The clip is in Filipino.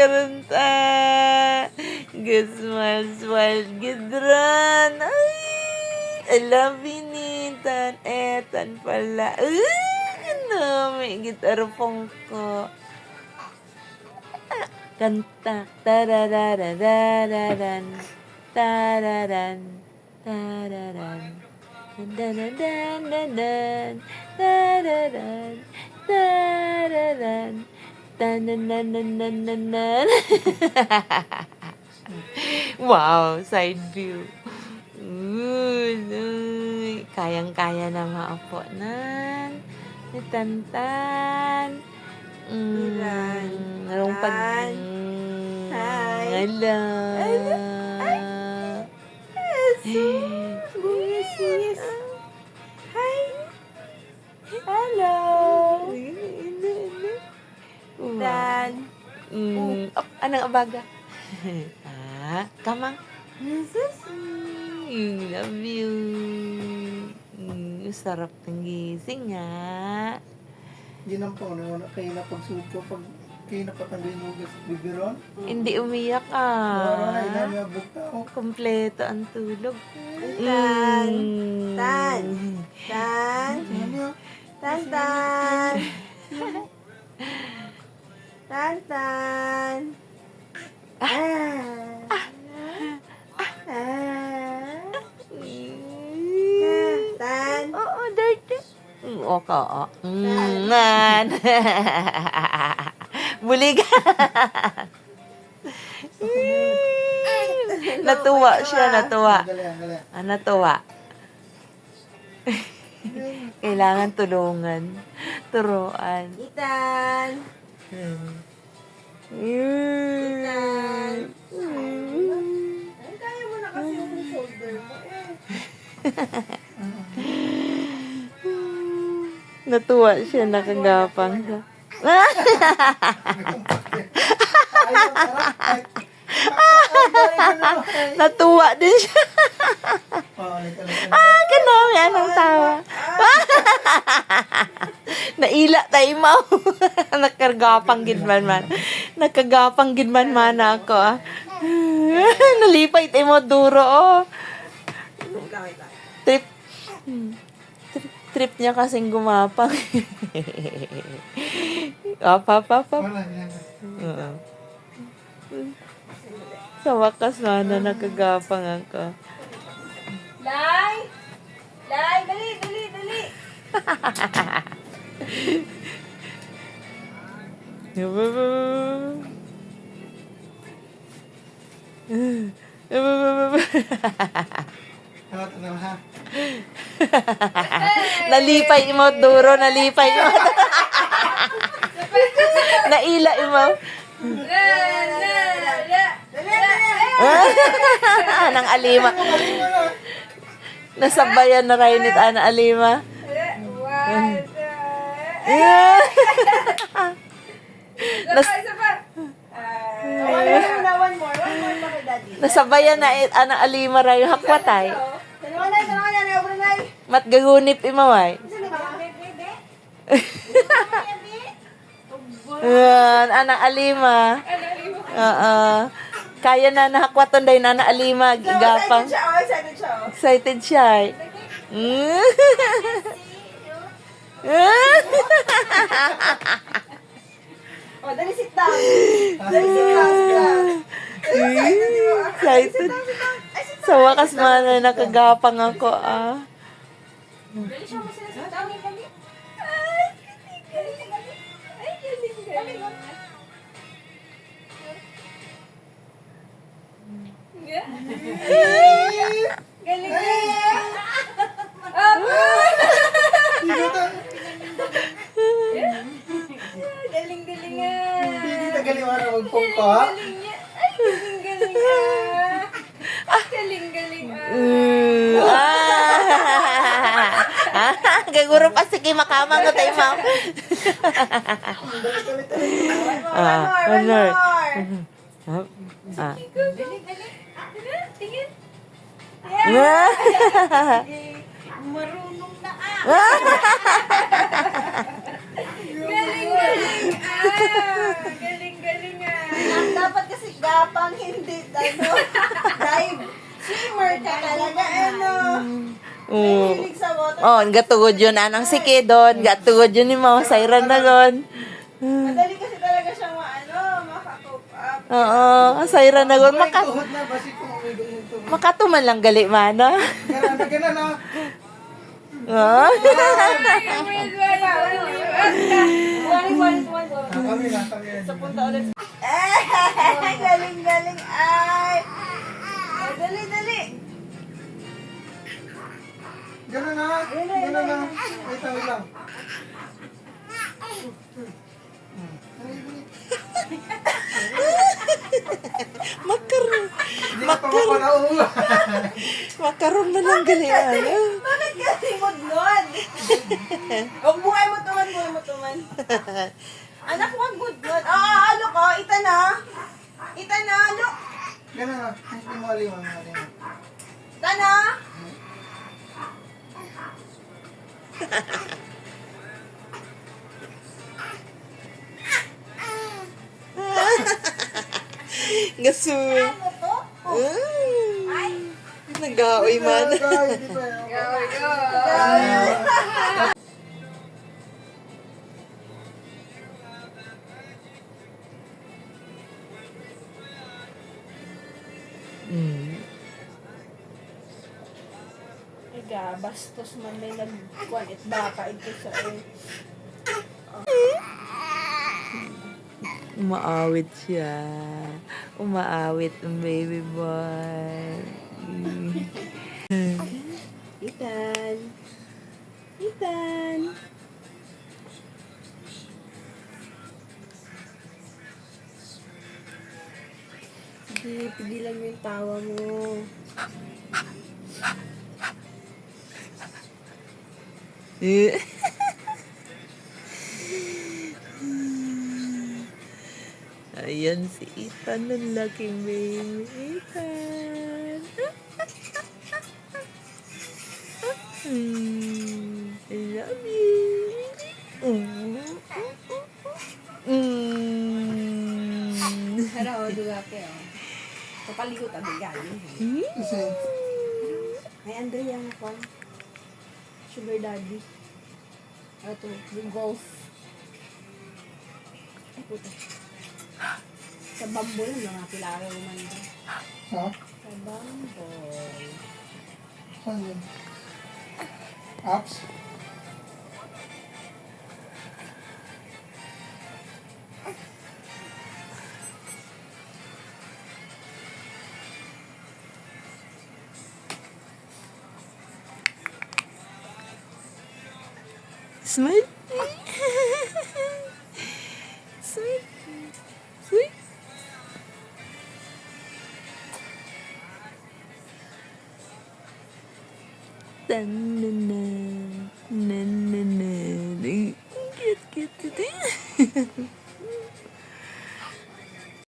karanta. Gusmal-swal gidran. Ay, alam binitan. Etan pala. Ano, may gitarapong ko. Kanta. Tararararararan. Tararan. Tararan. Dan-dan-dan-dan-dan. Tararan. Tararan. Tan-nan-nan-nan-nan-nan. Wow, side view. Uy, kayang-kaya na maapo nan. Tantan. Rumpag. Hi. Hello. Yes. Hi. Hello. Dan. Anong abaga? Kamang. Love you. Sarap ng gising nga. Ginampaw na wala kayo na pagsuko pag kayo napatanggal yung hugas bibiron. Hindi umiyak Wala na inamiyabog tao. Kompleto ang tulog. Tan. Tan. Tan. Ano? Tan. Tan. Tan. Tan. Tan. Oo, dati. Okay. Ngan. Bulig. Natuwa siya, natuwa. Galing. Natuwa. Kailangan tulungan. Turuan. Itan. Itan. Ay, kaya mo na kasi yung shoulder mo Natuwa siya, nakagapang siya. Natuwa din siya. Kanami, anong tawa? Naila tayo mo. Nakagapang gidman man. Nakagapang gidman man ako. Nalipay tayo mo duro, oh. Trip niya kasing gumapang. Apa. Sa wakas na nakagapang ako. Lai, dali. Nalipay mo duro, nalipay mo. Naila mo. Anang alima. Nasabayan na rin it ana alima. One more kay daddy. Nasabayan na it ana alima ray hakwatay. Mat gagunit imaway. Ana alima. Kaya na nahakwaton day na alima gapang. Excited siya. Oh, dali sit down. Excited. Sa wakas man na nakagapang ako, Dali siya mo sila sit down. Dali. Ay, galing. Galing. Galing nga. Hindi na galing mo na magpungko. Galing niya. Ay, galing Gaguro pa sige makamang ko tayo mo. One more. Dali. Tingin. Marunong na Galing. Galing. Oh, gatugod yun anang sikidon, gatugod yun ni mo, sayran na gon. Madali kasi talaga siyang maka-cope up. Oo, sayran na gon, Ay, tuhod na, basi ko umigo yung tuhod. makatuman lang gali mana. Gana na, gana na. Oh. Kami na, kami na. Sa punta ulit. Galing, galing. Ay! Dali, dali. Gana na, gana na. Wait lang, wait lang. Makaroon. Hindi ka pa mapanaula. Makaroon na lang gali ano. Bakit kasi mudlod? Huwag buhay mo tuman, buhay mo tuman. Anak, huwag mudlod. Ano ko? Ita na. Ita na, look. Gana na, hindi mo aliwan natin. Ita na. Gasuy. Ano to? Ay. Nag-aoy man. Ay, di ba yun? Bastos man may nagkuhan it baka ito sa Umaawit siya. Umaawit ang baby boy. Ethan. Ethan. Sige, pigilan mo yung tawa mo. Ayan si Ethan, ang laking baby. Ethan. I love you. Haraw, duga kayo. Kapaligot ang galing. Kasi, Ay, Andrea ang kwan. Sugar daddy. Ito, yung golf. Ay, puto. Sa bamboo lang mga pilaro man doon. ha? Sa bamboo. Saan yun? Apps? Smile. Sweet. Sweet. Tan na na na